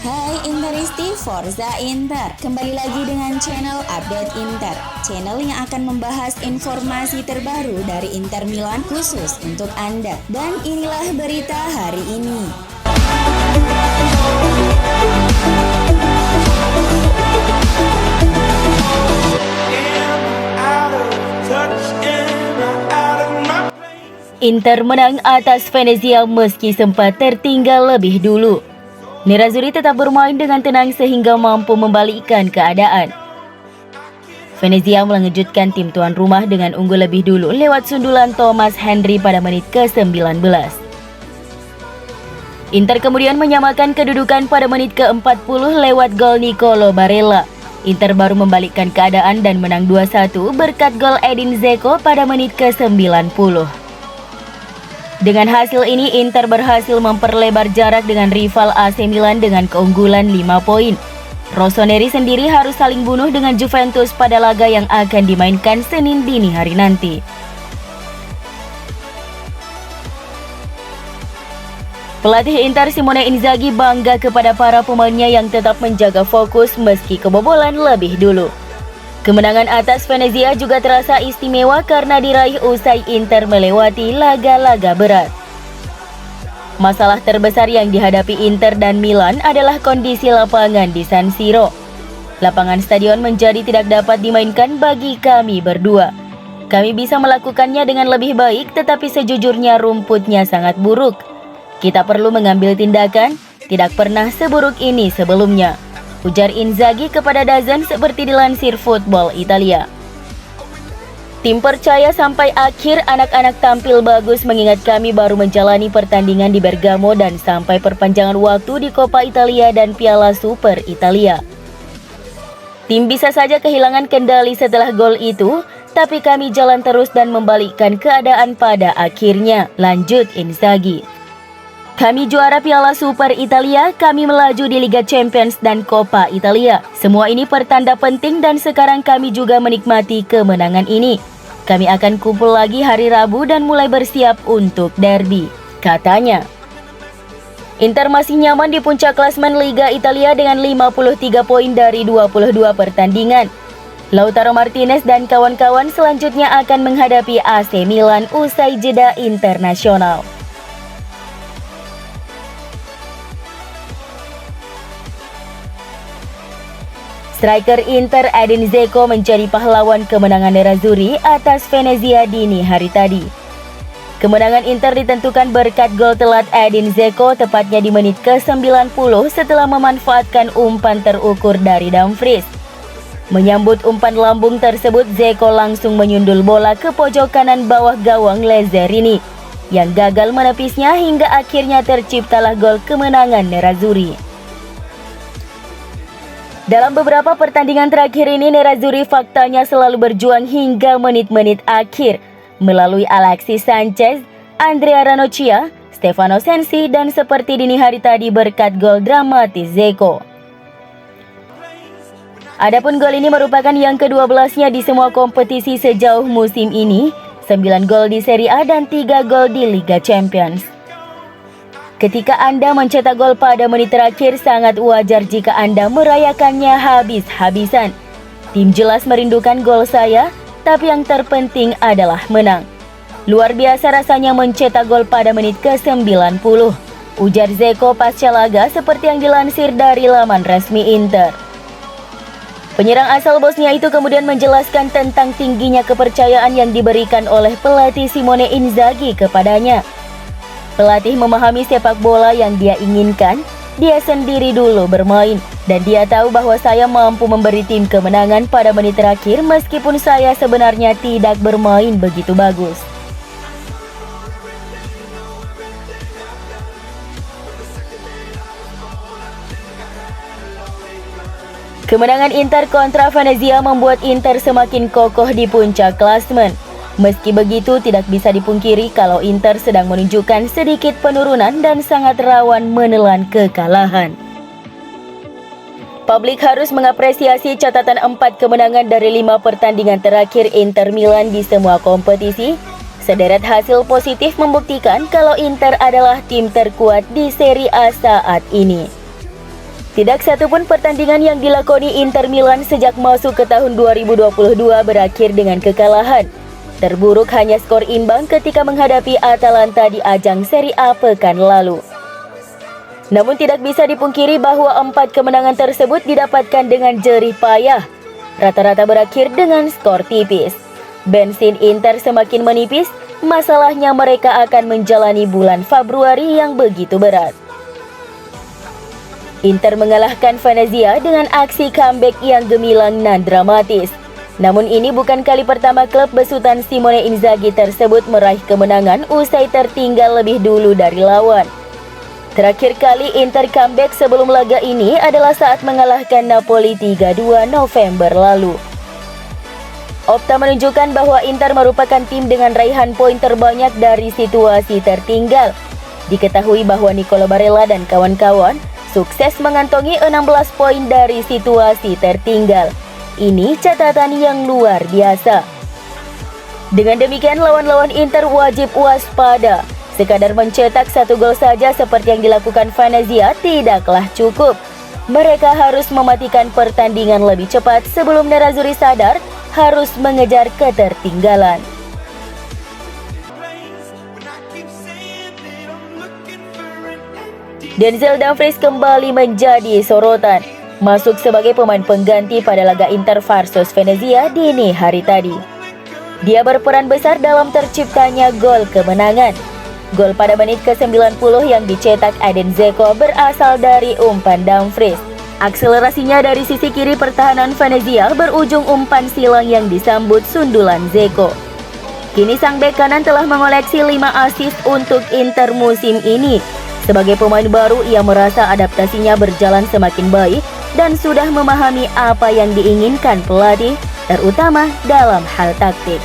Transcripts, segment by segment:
Hai Interisti, Forza Inter. Kembali lagi dengan channel Update Inter, channel yang akan membahas informasi terbaru dari Inter Milan khusus untuk Anda. Dan inilah berita hari ini. Inter menang atas Venezia meski sempat tertinggal lebih dulu. Nerazzurri tetap bermain dengan tenang sehingga mampu membalikkan keadaan. Venezia mengejutkan tim tuan rumah dengan unggul lebih dulu lewat sundulan Thomas Henry pada menit ke-19. Inter kemudian menyamakan kedudukan pada menit ke-40 lewat gol Nicolo Barella. Inter baru membalikkan keadaan dan menang 2-1 berkat gol Edin Dzeko pada menit ke-90. Dengan hasil ini, Inter berhasil memperlebar jarak dengan rival AC Milan dengan keunggulan 5 poin. Rossoneri sendiri harus saling bunuh dengan Juventus pada laga yang akan dimainkan Senin dini hari nanti. Pelatih Inter Simone Inzaghi bangga kepada para pemainnya yang tetap menjaga fokus meski kebobolan lebih dulu. Kemenangan atas Venezia juga terasa istimewa karena diraih usai Inter melewati laga-laga berat. Masalah terbesar yang dihadapi Inter dan Milan adalah kondisi lapangan di San Siro. Lapangan stadion menjadi tidak dapat dimainkan bagi kami berdua. Kami bisa melakukannya dengan lebih baik, tetapi sejujurnya rumputnya sangat buruk. Kita perlu mengambil tindakan, tidak pernah seburuk ini sebelumnya, ujar Inzaghi kepada DAZN seperti dilansir Football Italia. Tim percaya sampai akhir anak-anak tampil bagus mengingat kami baru menjalani pertandingan di Bergamo dan sampai perpanjangan waktu di Coppa Italia dan Piala Super Italia. Tim bisa saja kehilangan kendali setelah gol itu, tapi kami jalan terus dan membalikkan keadaan pada akhirnya, lanjut Inzaghi. Kami juara Piala Super Italia, kami melaju di Liga Champions dan Coppa Italia. Semua ini pertanda penting dan sekarang kami juga menikmati kemenangan ini. Kami akan kumpul lagi hari Rabu dan mulai bersiap untuk derby, katanya. Inter masih nyaman di puncak klasemen Liga Italia dengan 53 poin dari 22 pertandingan. Lautaro Martinez dan kawan-kawan selanjutnya akan menghadapi AC Milan usai jeda internasional. Striker Inter Edin Dzeko menjadi pahlawan kemenangan Nerazzurri atas Venezia dini hari tadi. Kemenangan Inter ditentukan berkat gol telat Edin Dzeko tepatnya di menit ke-90 setelah memanfaatkan umpan terukur dari Dumfries. Menyambut umpan lambung tersebut, Dzeko langsung menyundul bola ke pojok kanan bawah gawang Lazzarini yang gagal menepisnya hingga akhirnya terciptalah gol kemenangan Nerazzurri. Dalam beberapa pertandingan terakhir ini, Nerazzurri faktanya selalu berjuang hingga menit-menit akhir melalui Alexis Sanchez, Andrea Ranocchia, Stefano Sensi, dan seperti dini hari tadi berkat gol dramatis Dzeko. Adapun gol ini merupakan yang ke-12-nya di semua kompetisi sejauh musim ini, 9 gol di Serie A dan 3 gol di Liga Champions. Ketika Anda mencetak gol pada menit terakhir, sangat wajar jika Anda merayakannya habis-habisan. Tim jelas merindukan gol saya, tapi yang terpenting adalah menang. Luar biasa rasanya mencetak gol pada menit ke-90, ujar Dzeko pasca laga seperti yang dilansir dari laman resmi Inter. Penyerang asal Bosnia itu kemudian menjelaskan tentang tingginya kepercayaan yang diberikan oleh pelatih Simone Inzaghi kepadanya. Pelatih memahami sepak bola yang dia inginkan, dia sendiri dulu bermain, dan dia tahu bahwa saya mampu memberi tim kemenangan pada menit terakhir meskipun saya sebenarnya tidak bermain begitu bagus. Kemenangan Inter kontra Venezia membuat Inter semakin kokoh di puncak klasemen. Meski begitu, tidak bisa dipungkiri kalau Inter sedang menunjukkan sedikit penurunan dan sangat rawan menelan kekalahan. Publik harus mengapresiasi catatan 4 kemenangan dari 5 pertandingan terakhir Inter Milan di semua kompetisi. Sederet hasil positif membuktikan kalau Inter adalah tim terkuat di Serie A saat ini. Tidak satupun pertandingan yang dilakoni Inter Milan sejak masuk ke tahun 2022 berakhir dengan kekalahan. Terburuk hanya skor imbang ketika menghadapi Atalanta di ajang Serie A pekan lalu. Namun tidak bisa dipungkiri bahwa 4 kemenangan tersebut didapatkan dengan jerih payah. Rata-rata berakhir dengan skor tipis. Bensin Inter semakin menipis, masalahnya mereka akan menjalani bulan Februari yang begitu berat. Inter mengalahkan Venezia dengan aksi comeback yang gemilang dan dramatis. Namun ini bukan kali pertama klub besutan Simone Inzaghi tersebut meraih kemenangan usai tertinggal lebih dulu dari lawan. Terakhir kali Inter comeback sebelum laga ini adalah saat mengalahkan Napoli 3-2 November lalu. Opta menunjukkan bahwa Inter merupakan tim dengan raihan poin terbanyak dari situasi tertinggal. Diketahui bahwa Nicolo Barella dan kawan-kawan sukses mengantongi 16 poin dari situasi tertinggal. Ini catatan yang luar biasa. Dengan demikian lawan-lawan Inter wajib waspada. Sekadar mencetak 1 gol saja seperti yang dilakukan Venezia tidaklah cukup. Mereka harus mematikan pertandingan lebih cepat sebelum Nerazzurri sadar harus mengejar ketertinggalan. Denzel Dumfries kembali menjadi sorotan. Masuk sebagai pemain pengganti pada laga Inter versus Venezia dini hari tadi. Dia berperan besar dalam terciptanya gol kemenangan. Gol pada menit ke-90 yang dicetak Edin Dzeko berasal dari umpan Dumfries. Akselerasinya dari sisi kiri pertahanan Venezia berujung umpan silang yang disambut sundulan Dzeko. Kini sang bek kanan telah mengoleksi 5 assist untuk Inter musim ini. Sebagai pemain baru, ia merasa adaptasinya berjalan semakin baik dan sudah memahami apa yang diinginkan pelatih, terutama dalam hal taktik.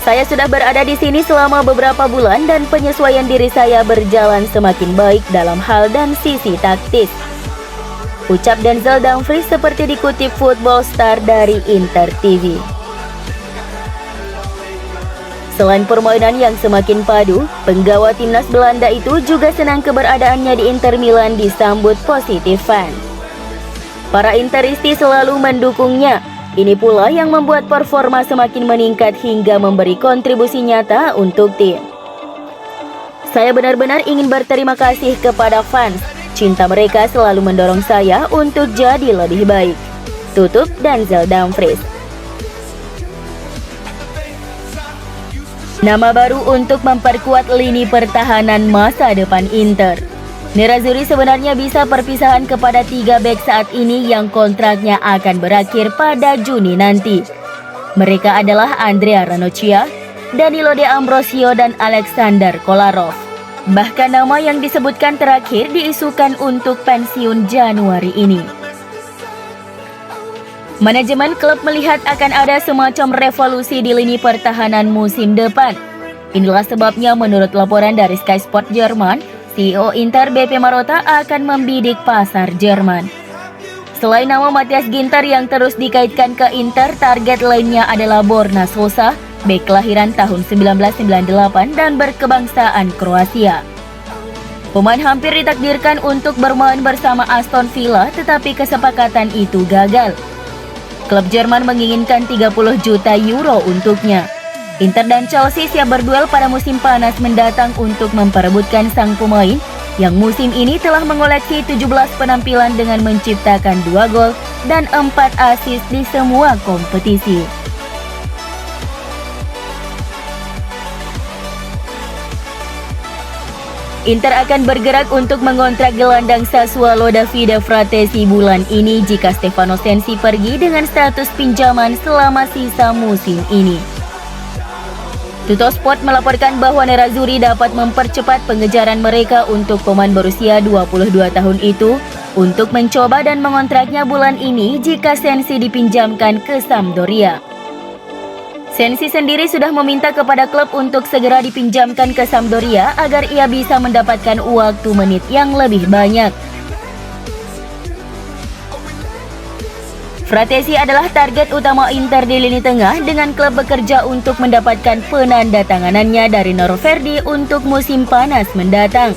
Saya sudah berada di sini selama beberapa bulan dan penyesuaian diri saya berjalan semakin baik dalam hal dan sisi taktis. Ucap Denzel Dumfries seperti dikutip Football Star dari Inter TV. Selain permainan yang semakin padu, penggawa timnas Belanda itu juga senang keberadaannya di Inter Milan disambut positif fan. Para Interisti selalu mendukungnya. Ini pula yang membuat performa semakin meningkat hingga memberi kontribusi nyata untuk tim. Saya benar-benar ingin berterima kasih kepada fans. Cinta mereka selalu mendorong saya untuk jadi lebih baik. Tutup Denzel Dumfries. Nama baru untuk memperkuat lini pertahanan masa depan Inter. Nerazzurri sebenarnya bisa perpisahan kepada 3 bek saat ini yang kontraknya akan berakhir pada Juni nanti. Mereka adalah Andrea Ranocchia, Danilo De Ambrosio, dan Alexander Kolarov. Bahkan nama yang disebutkan terakhir diisukan untuk pensiun Januari ini. Manajemen klub melihat akan ada semacam revolusi di lini pertahanan musim depan. Inilah sebabnya menurut laporan dari Sky Sport Jerman, CEO Inter BP Marotta akan membidik pasar Jerman. Selain nama Matthias Ginter yang terus dikaitkan ke Inter, target lainnya adalah Borna Sosa, bek kelahiran tahun 1998 dan berkebangsaan Kroasia. Pemain hampir ditakdirkan untuk bermain bersama Aston Villa, tetapi kesepakatan itu gagal. Klub Jerman menginginkan 30 juta euro untuknya. Inter dan Chelsea siap berduel pada musim panas mendatang untuk memperebutkan sang pemain yang musim ini telah mengoleksi 17 penampilan dengan menciptakan 2 gol dan 4 assist di semua kompetisi. Inter akan bergerak untuk mengontrak gelandang Sassuolo Davide Fratesi bulan ini jika Stefano Sensi pergi dengan status pinjaman selama sisa musim ini. Tuttosport melaporkan bahwa Nerazzurri dapat mempercepat pengejaran mereka untuk pemain berusia 22 tahun itu untuk mencoba dan mengontraknya bulan ini jika Sensi dipinjamkan ke Sampdoria. Sensi sendiri sudah meminta kepada klub untuk segera dipinjamkan ke Sampdoria agar ia bisa mendapatkan waktu menit yang lebih banyak. Fratesi adalah target utama Inter di lini tengah dengan klub bekerja untuk mendapatkan penanda tanganannya dari Norverdi untuk musim panas mendatang.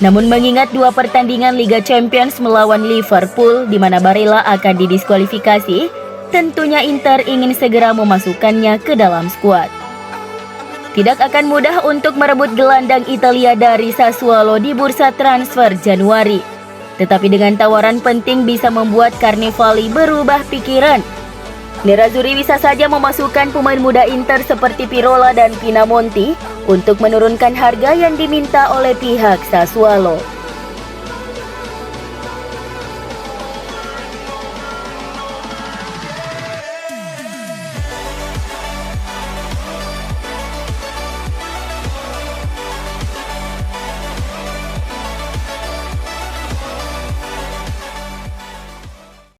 Namun mengingat 2 pertandingan Liga Champions melawan Liverpool di mana Barella akan didiskualifikasi, tentunya Inter ingin segera memasukkannya ke dalam skuad. Tidak akan mudah untuk merebut gelandang Italia dari Sassuolo di bursa transfer Januari. Tetapi dengan tawaran penting bisa membuat Carnevali berubah pikiran. Nerazzurri bisa saja memasukkan pemain muda Inter seperti Pirola dan Pinamonti untuk menurunkan harga yang diminta oleh pihak Sassuolo.